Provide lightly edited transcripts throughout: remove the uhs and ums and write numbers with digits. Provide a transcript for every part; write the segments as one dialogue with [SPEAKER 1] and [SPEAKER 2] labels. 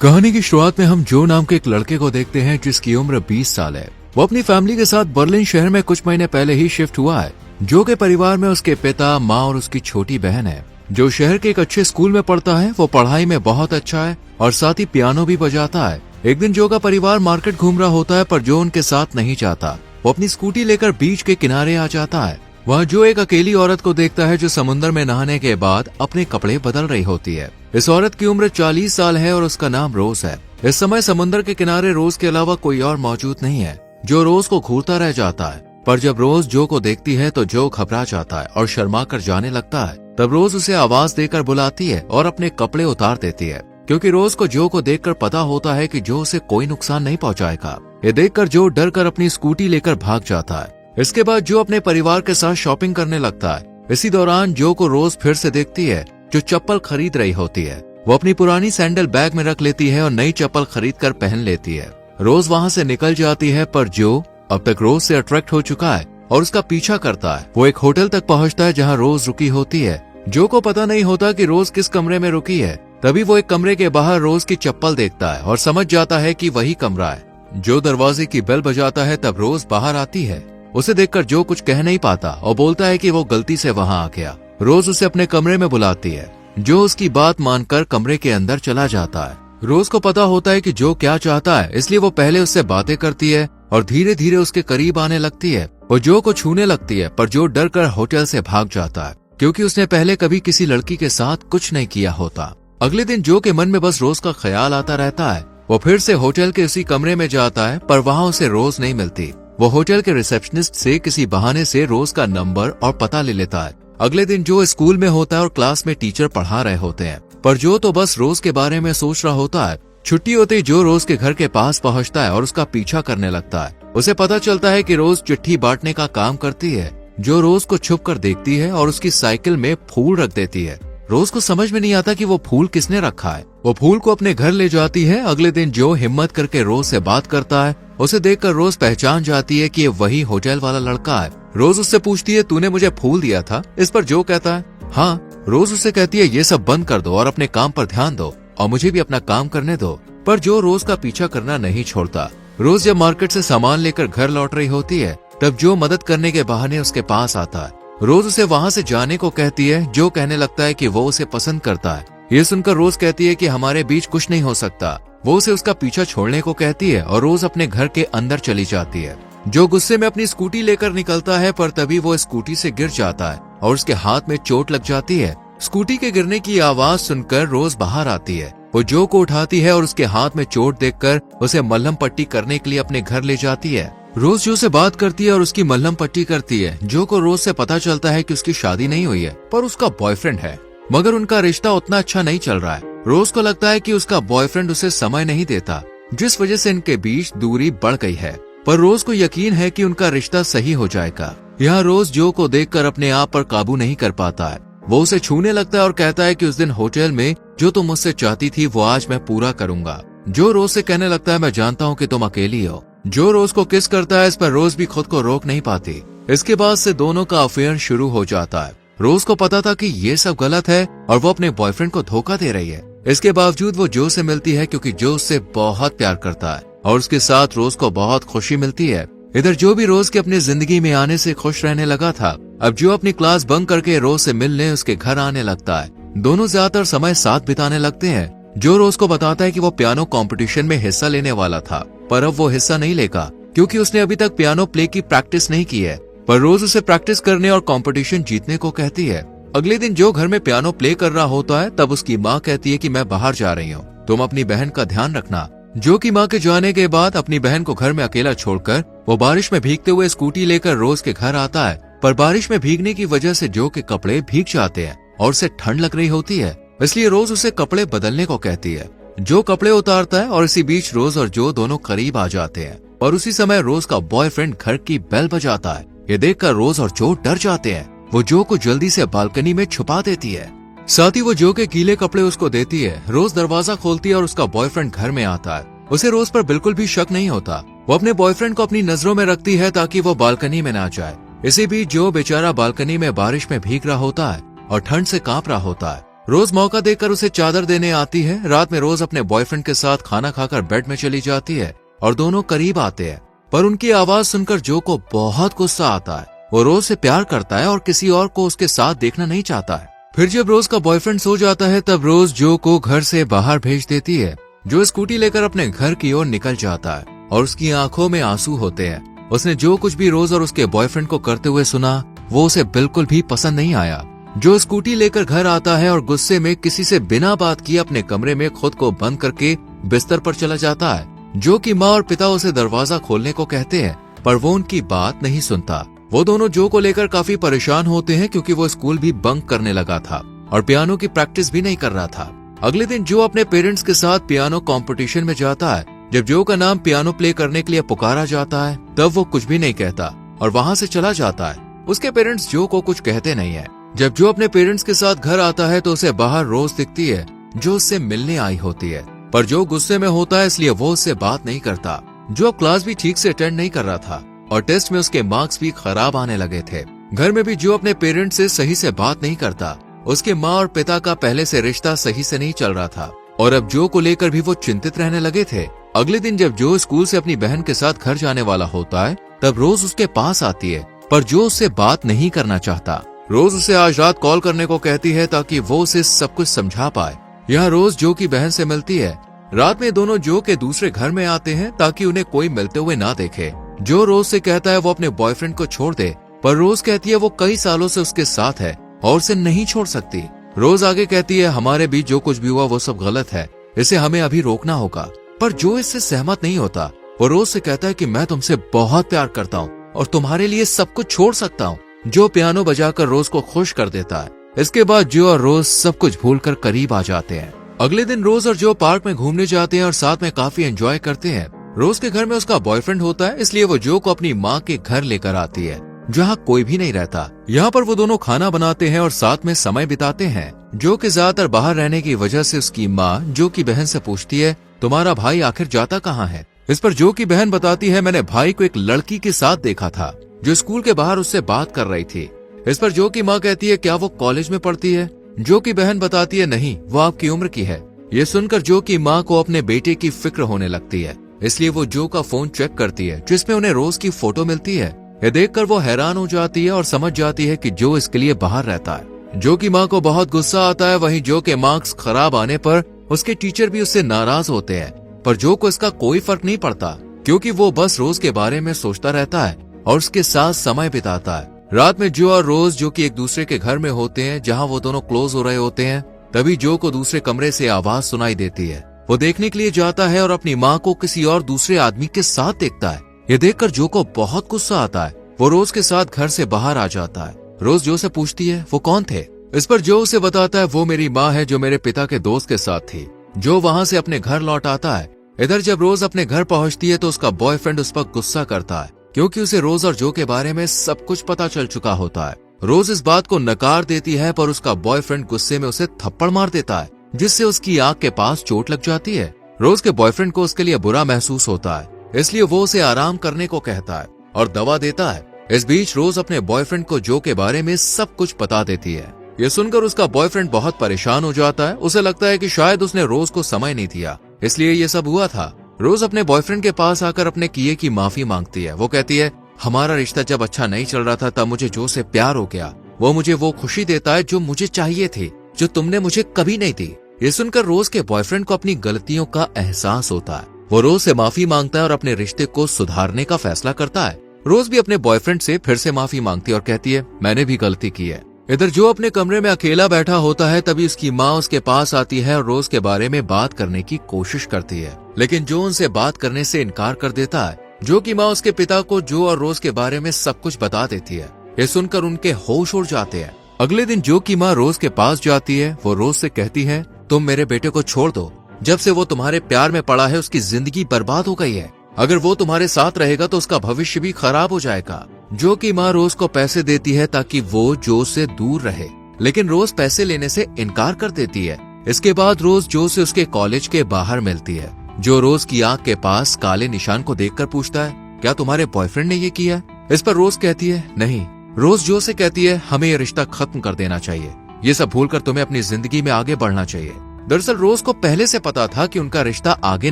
[SPEAKER 1] कहानी की शुरुआत में हम जो नाम के एक लड़के को देखते हैं जिसकी उम्र 20 साल है। वो अपनी फैमिली के साथ बर्लिन शहर में कुछ महीने पहले ही शिफ्ट हुआ है। जो के परिवार में उसके पिता, माँ और उसकी छोटी बहन है। जो शहर के एक अच्छे स्कूल में पढ़ता है। वो पढ़ाई में बहुत अच्छा है और साथ ही पियानो भी बजाता है। एक दिन जो का परिवार मार्केट घूम रहा होता है, पर जो उनके साथ नहीं चाहता। वो अपनी स्कूटी लेकर बीच के किनारे आ जाता है। वहाँ जो एक अकेली औरत को देखता है जो समुद्र में नहाने के बाद अपने कपड़े बदल रही होती है। इस औरत की उम्र 40 साल है और उसका नाम रोज है। इस समय समुद्र के किनारे रोज के अलावा कोई और मौजूद नहीं है। जो रोज को घूरता रह जाता है, पर जब रोज जो को देखती है तो जो घबरा जाता है और शर्मा कर जाने लगता है। तब रोज उसे आवाज देकर बुलाती है और अपने कपड़े उतार देती है, क्योंकि रोज को जो को देखकर पता होता है कि जो उसे कोई नुकसान नहीं पहुंचाएगा। ये देखकर जो डर कर अपनी स्कूटी लेकर भाग जाता है। इसके बाद जो अपने परिवार के साथ शॉपिंग करने लगता है। इसी दौरान जो को रोज फिर से देखती है जो चप्पल खरीद रही होती है। वो अपनी पुरानी सैंडल बैग में रख लेती है और नई चप्पल खरीद कर पहन लेती है। रोज वहाँ से निकल जाती है, पर जो अब तक रोज से अट्रैक्ट हो चुका है और उसका पीछा करता है। वो एक होटल तक पहुँचता है जहाँ रोज रुकी होती है। जो को पता नहीं होता कि रोज किस कमरे में रुकी है। तभी वो एक कमरे के बाहर रोज की चप्पल देखता है और समझ जाता है कि वही कमरा है। जो दरवाजे की बेल बजाता है तब रोज बाहर आती है। उसे देखकर जो कुछ कह नहीं पाता और बोलता है कि वो गलती से वहां आ गया। रोज उसे अपने कमरे में बुलाती है। जो उसकी बात मानकर कमरे के अंदर चला जाता है। रोज को पता होता है कि जो क्या चाहता है, इसलिए वो पहले उससे बातें करती है और धीरे धीरे उसके करीब आने लगती है। वो जो को छूने लगती है, पर जो डर कर होटल से भाग जाता है, क्योंकि उसने पहले कभी किसी लड़की के साथ कुछ नहीं किया होता। अगले दिन जो के मन में बस रोज का ख्याल आता रहता है। वो फिर से होटल के उसी कमरे में जाता है, पर वहाँ उसे रोज नहीं मिलती। वो होटल के रिसेप्शनिस्ट से किसी बहाने से रोज का नंबर और पता ले लेता है। अगले दिन जो स्कूल में होता है और क्लास में टीचर पढ़ा रहे होते हैं, पर जो तो बस रोज के बारे में सोच रहा होता है। छुट्टी होते ही जो रोज के घर के पास पहुंचता है और उसका पीछा करने लगता है। उसे पता चलता है कि रोज चिट्ठी बांटने का काम करती है। जो रोज को छुप कर देखती है और उसकी साइकिल में फूल रख देती है। रोज को समझ में नहीं आता कि वो फूल किसने रखा है। वो फूल को अपने घर ले जाती है। अगले दिन जो हिम्मत करके रोज से बात करता है। उसे देखकर रोज पहचान जाती है कि ये वही होटल वाला लड़का है। रोज उससे पूछती है, तूने मुझे फूल दिया था? इस पर जो कहता है, हाँ। रोज उससे कहती है, ये सब बंद कर दो और अपने काम पर ध्यान दो और मुझे भी अपना काम करने दो। पर जो रोज का पीछा करना नहीं छोड़ता। रोज जब मार्केट से सामान लेकर घर लौट रही होती है, तब जो मदद करने के बहाने उसके पास आता है। रोज उसे वहाँ से जाने को कहती है। जो कहने लगता है कि वो उसे पसंद करता है। ये सुनकर रोज कहती है कि हमारे बीच कुछ नहीं हो सकता। वो उसे उसका पीछा छोड़ने को कहती है और रोज अपने घर के अंदर चली जाती है। जो गुस्से में अपनी स्कूटी लेकर निकलता है, पर तभी वो स्कूटी से गिर जाता है और उसके हाथ में चोट लग जाती है। स्कूटी के गिरने की आवाज सुनकर रोज बाहर आती है। वो जो को उठाती है और उसके हाथ में चोट देखकर उसे मलहम पट्टी करने के लिए अपने घर ले जाती है। रोज जो से बात करती है और उसकी मलहम पट्टी करती है। जो को रोज से पता चलता है कि उसकी शादी नहीं हुई है, पर उसका बॉयफ्रेंड है, मगर उनका रिश्ता उतना अच्छा नहीं चल रहा है। रोज को लगता है कि उसका बॉयफ्रेंड उसे समय नहीं देता, जिस वजह से इनके बीच दूरी बढ़ गई है। पर रोज को यकीन है कि उनका रिश्ता सही हो जाएगा। यहाँ रोज जो को देखकर अपने आप पर काबू नहीं कर पाता है। वो उसे छूने लगता है और कहता है कि उस दिन होटल में जो तुम मुझसे चाहती थी वो आज मैं पूरा करूंगा। जो रोज से कहने लगता है, मैं जानता हूँ कि तुम अकेली हो। जो रोज को किस करता है, इस पर रोज भी खुद को रोक नहीं पाती। इसके बाद से दोनों का अफेयर शुरू हो जाता है। रोज को पता था कि ये सब गलत है और वो अपने बॉयफ्रेंड को धोखा दे रही है। इसके बावजूद वो जो से मिलती है, क्योंकि जो उससे बहुत प्यार करता है और उसके साथ रोज को बहुत खुशी मिलती है। इधर जो भी रोज के अपनी जिंदगी में आने से खुश रहने लगा था, अब जो अपनी क्लास बंक करके रोज से मिलने उसके घर आने लगता है। दोनों ज्यादातर समय साथ बिताने लगते हैं। जो रोज को बताता है कि वो पियानो कंपटीशन में हिस्सा लेने वाला था, पर अब वो हिस्सा नहीं लेगा क्योंकि उसने अभी तक पियानो प्ले की प्रैक्टिस नहीं की है। पर रोज उसे प्रैक्टिस करने और कंपटीशन जीतने को कहती है। अगले दिन जो घर में पियानो प्ले कर रहा होता है, तब उसकी माँ कहती है कि मैं बाहर जा रही हूँ, तुम अपनी बहन का ध्यान रखना। जो की माँ के जाने के बाद अपनी बहन को घर में अकेला छोड़कर वो बारिश में भीगते हुए स्कूटी लेकर रोज के घर आता है। पर बारिश में भीगने की वजह से जो के कपड़े भीग जाते हैं और उसे ठंड लग रही होती है, इसलिए रोज उसे कपड़े बदलने को कहती है। जो कपड़े उतारता है और इसी बीच रोज और जो दोनों करीब आ जाते हैं। और उसी समय रोज का बॉयफ्रेंड घर की बेल बजाता है। ये देखकर रोज और जो डर जाते हैं। वो जो को जल्दी से बालकनी में छुपा देती है। साथ ही वो जो के गीले कपड़े उसको देती है। रोज दरवाजा खोलती है और उसका बॉयफ्रेंड घर में आता है। उसे रोज पर बिल्कुल भी शक नहीं होता। वो अपने बॉयफ्रेंड को अपनी नजरों में रखती है ताकि वो बालकनी में ना जाए। इसी बीच जो बेचारा बालकनी में बारिश में भीग रहा होता है और ठंड से कांप रहा होता है। रोज मौका देखकर उसे चादर देने आती है। रात में रोज अपने बॉयफ्रेंड के साथ खाना खाकर बेड में चली जाती है और दोनों करीब आते हैं, पर उनकी आवाज सुनकर जो को बहुत गुस्सा आता है। वो रोज से प्यार करता है और किसी और को उसके साथ देखना नहीं चाहता है। फिर जब रोज का बॉयफ्रेंड सो जाता है तब रोज जो को घर से बाहर भेज देती है। जो स्कूटी लेकर अपने घर की ओर निकल जाता है और उसकी आंखों में आंसू होते हैं। उसने जो कुछ भी रोज और उसके बॉयफ्रेंड को करते हुए सुना वो उसे बिल्कुल भी पसंद नहीं आया। जो स्कूटी लेकर घर आता है और गुस्से में किसी से बिना बात किए अपने कमरे में खुद को बंद करके बिस्तर पर चला जाता है। जो की माँ और पिता उसे दरवाजा खोलने को कहते हैं, पर वो उनकी बात नहीं सुनता। वो दोनों जो को लेकर काफी परेशान होते हैं क्योंकि वो स्कूल भी बंक करने लगा था और पियानो की प्रैक्टिस भी नहीं कर रहा था। अगले दिन जो अपने पेरेंट्स के साथ पियानो कंपटीशन में जाता है। जब जो का नाम पियानो प्ले करने के लिए पुकारा जाता है तब वो कुछ भी नहीं कहता और वहाँ से चला जाता है। उसके पेरेंट्स जो को कुछ कहते नहीं है। जब जो अपने पेरेंट्स के साथ घर आता है तो उसे बाहर रोज दिखती है जो उससे मिलने आई होती है, पर जो गुस्से में होता है इसलिए वो उससे बात नहीं करता। जो क्लास भी ठीक से अटेंड नहीं कर रहा था और टेस्ट में उसके मार्क्स भी खराब आने लगे थे। घर में भी जो अपने पेरेंट्स से सही से बात नहीं करता। उसके माँ और पिता का पहले से रिश्ता सही से नहीं चल रहा था और अब जो को लेकर भी वो चिंतित रहने लगे थे। अगले दिन जब जो स्कूल से अपनी बहन के साथ घर जाने वाला होता है तब रोज उसके पास आती है, पर जो उससे बात नहीं करना चाहता। रोज उसे आज रात कॉल करने को कहती है ताकि वो उसे सब कुछ समझा पाए। यहाँ रोज जो की बहन से मिलती है। रात में दोनों जो के दूसरे घर में आते हैं ताकि उन्हें कोई मिलते हुए ना देखे। जो रोज से कहता है वो अपने बॉयफ्रेंड को छोड़ दे, पर रोज कहती है वो कई सालों से उसके साथ है और उसे नहीं छोड़ सकती। रोज आगे कहती है हमारे बीच जो कुछ भी हुआ वो सब गलत है, इसे हमें अभी रोकना होगा। पर जो इससे सहमत नहीं होता। वो रोज से कहता है कि मैं तुमसे बहुत प्यार करता हूँ और तुम्हारे लिए सब कुछ छोड़ सकता हूँ। जो पियानो बजाकर रोज को खुश कर देता है। इसके बाद जो और रोज सब कुछ भूलकर करीब आ जाते हैं। अगले दिन रोज और जो पार्क में घूमने जाते हैं और साथ में काफी एंजॉय करते हैं। रोज के घर में उसका बॉयफ्रेंड होता है इसलिए वो जो को अपनी माँ के घर लेकर आती है जहाँ कोई भी नहीं रहता। यहाँ पर वो दोनों खाना बनाते हैं और साथ में समय बिताते हैं। जो के ज्यादातर बाहर रहने की वजह से उसकी माँ जो की बहन से पूछती है तुम्हारा भाई आखिर जाता कहाँ है। इस पर जो की बहन बताती है मैंने भाई को एक लड़की के साथ देखा था जो स्कूल के बाहर उससे बात कर रही थी। इस पर जो की माँ कहती है क्या वो कॉलेज में पढ़ती है। जो की बहन बताती है नहीं, वो आपकी उम्र की है। ये सुनकर जो की माँ को अपने बेटे की फिक्र होने लगती है, इसलिए वो जो का फोन चेक करती है जिसमें उन्हें रोज की फोटो मिलती है। ये देखकर वो हैरान हो जाती है और समझ जाती है कि जो इसके लिए बाहर रहता है। जो की माँ को बहुत गुस्सा आता है। वहीं जो के मार्क्स खराब आने पर उसके टीचर भी उससे नाराज होते हैं, पर जो को इसका कोई फर्क नहीं पड़ता क्योंकि वो बस रोज के बारे में सोचता रहता है और उसके साथ समय बिताता है। रात में जो और रोज जो कि एक दूसरे के घर में होते हैं जहाँ वो दोनों क्लोज हो रहे होते हैं, तभी जो को दूसरे कमरे से आवाज सुनाई देती है। वो देखने के लिए जाता है और अपनी माँ को किसी और दूसरे आदमी के साथ देखता है। ये देखकर जो को बहुत गुस्सा आता है। वो रोज के साथ घर से बाहर आ जाता है। रोज जो से पूछती है वो कौन थे। इस पर जो उसे बताता है वो मेरी माँ है जो मेरे पिता के दोस्त के साथ थी। जो वहाँ से अपने घर लौट आता है। इधर जब रोज अपने घर पहुँचती है तो उसका बॉयफ्रेंड उस पर गुस्सा करता है क्योंकि उसे रोज और जो के बारे में सब कुछ पता चल चुका होता है। रोज इस बात को नकार देती है पर उसका बॉयफ्रेंड गुस्से में उसे थप्पड़ मार देता है जिससे उसकी आंख के पास चोट लग जाती है। रोज के बॉयफ्रेंड को उसके लिए बुरा महसूस होता है, इसलिए वो उसे आराम करने को कहता है और दवा देता है। इस बीच रोज अपने बॉयफ्रेंड को जो के बारे में सब कुछ बता देती है। ये सुनकर उसका बॉयफ्रेंड बहुत परेशान हो जाता है। उसे लगता है कि शायद उसने रोज को समय नहीं दिया, इसलिए ये सब हुआ था। रोज अपने बॉयफ्रेंड के पास आकर अपने किए की माफी मांगती है। वो कहती है हमारा रिश्ता जब अच्छा नहीं चल रहा था तब मुझे जो से प्यार हो गया। वो मुझे वो खुशी देता है जो मुझे चाहिए थी, जो तुमने मुझे कभी नहीं दी। ये सुनकर रोज के बॉयफ्रेंड को अपनी गलतियों का एहसास होता है। वो रोज से माफी मांगता है और अपने रिश्ते को सुधारने का फैसला करता है। रोज भी अपने बॉयफ्रेंड से फिर से माफी मांगती है और कहती है मैंने भी गलती की है। इधर जो अपने कमरे में अकेला बैठा होता है तभी उसकी माँ उसके पास आती है और रोज के बारे में बात करने की कोशिश करती है, लेकिन जो उनसे बात करने से इनकार कर देता है। जो की माँ उसके पिता को जो और रोज के बारे में सब कुछ बता देती है। ये सुनकर उनके होश उड़ जाते हैं। अगले दिन जो की माँ रोज के पास जाती है। वो रोज से कहती है तुम मेरे बेटे को छोड़ दो। जब से वो तुम्हारे प्यार में पड़ा है उसकी जिंदगी बर्बाद हो गई है। अगर वो तुम्हारे साथ रहेगा तो उसका भविष्य भी खराब हो जाएगा। जो की माँ रोज को पैसे देती है ताकि वो जो से दूर रहे, लेकिन रोज पैसे लेने से इनकार कर देती है। इसके बाद रोज जो से उसके कॉलेज के बाहर मिलती है। जो रोज की आंख के पास काले निशान को देखकर पूछता है क्या तुम्हारे बॉयफ्रेंड ने ये किया? इस पर रोज कहती है नहीं। रोज जो से कहती है हमें ये रिश्ता खत्म कर देना चाहिए। ये सब भूलकर तुम्हें अपनी जिंदगी में आगे बढ़ना चाहिए। दरअसल रोज को पहले से पता था कि उनका रिश्ता आगे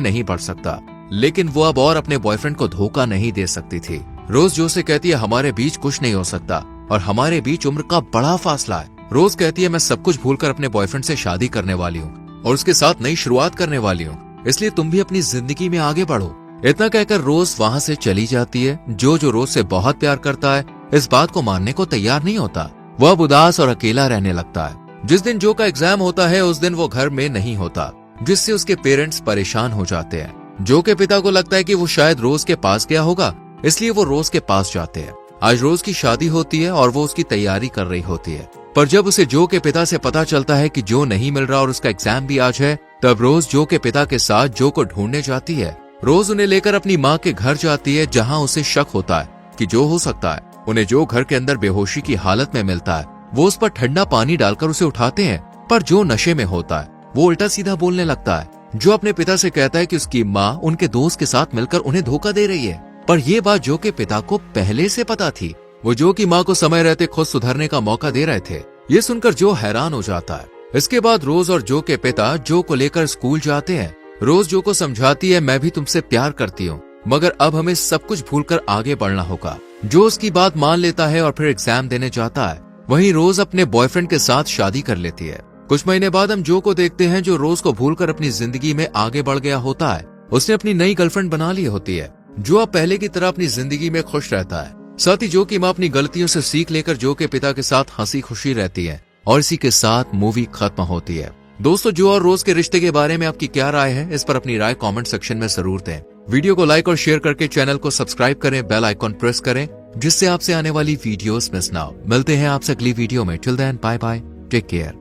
[SPEAKER 1] नहीं बढ़ सकता, लेकिन वो अब और अपने बॉयफ्रेंड को धोखा नहीं दे सकती थी। रोज जो से कहती है हमारे बीच कुछ नहीं हो सकता और हमारे बीच उम्र का बड़ा फासला है। रोज कहती है मैं सब कुछ भूलकर अपने बॉयफ्रेंड से शादी करने वाली हूँ और उसके साथ नई शुरुआत करने वाली हूँ, इसलिए तुम भी अपनी जिंदगी में आगे बढ़ो। इतना कहकर रोज वहाँ से चली जाती है। जो रोज से बहुत प्यार करता है इस बात को मानने को तैयार नहीं होता। वह अब उदास और अकेला रहने लगता है। जिस दिन जो का एग्जाम होता है उस दिन वो घर में नहीं होता, जिससे उसके पेरेंट्स परेशान हो जाते हैं। जो के पिता को लगता है कि वो शायद रोज के पास गया होगा, इसलिए वो रोज के पास जाते हैं। आज रोज की शादी होती है और वो उसकी तैयारी कर रही होती है, पर जब उसे जो के पिता से पता चलता है कि जो नहीं मिल रहा और उसका एग्जाम भी आज है, तब रोज जो के पिता के साथ जो को ढूंढने जाती है। रोज उन्हें लेकर अपनी माँ के घर जाती है, जहाँ उसे शक होता है कि जो हो सकता है उन्हें जो घर के अंदर बेहोशी की हालत में मिलता है। वो उस पर ठंडा पानी डालकर उसे उठाते हैं, पर जो नशे में होता है वो उल्टा सीधा बोलने लगता है। जो अपने पिता से कहता है कि उसकी माँ उनके दोस्त के साथ मिलकर उन्हें धोखा दे रही है, पर यह बात जो के पिता को पहले से पता थी। वो जो की माँ को समय रहते खुद सुधरने का मौका दे रहे थे। ये सुनकर जो हैरान हो जाता है। इसके बाद रोज और जो के पिता जो को लेकर स्कूल जाते हैं। रोज जो को समझाती है मैं भी तुमसे प्यार करती हूँ, मगर अब हमें सब कुछ भूलकर आगे बढ़ना होगा। जो उसकी बात मान लेता है और फिर एग्जाम देने जाता है। वहीं रोज अपने बॉयफ्रेंड के साथ शादी कर लेती है। कुछ महीने बाद हम जो को देखते हैं, जो रोज को भूलकर अपनी जिंदगी में आगे बढ़ गया होता है। उसने अपनी नई गर्लफ्रेंड बना ली होती है। जो अब पहले की तरह अपनी जिंदगी में खुश रहता है। साथ ही जो की माँ अपनी गलतियों से सीख लेकर जो के पिता के साथ हंसी खुशी रहती है और इसी के साथ मूवी खत्म होती है। दोस्तों, जो और रोज के रिश्ते के बारे में आपकी क्या राय है, इस पर अपनी राय कमेंट सेक्शन में जरूर दें। वीडियो को लाइक और शेयर करके चैनल को सब्सक्राइब करें, बेल आइकॉन प्रेस करें, जिससे आपसे आने वाली वीडियोस मिस ना हो। मिलते हैं आपसे अगली वीडियो में। Till then bye bye, take care.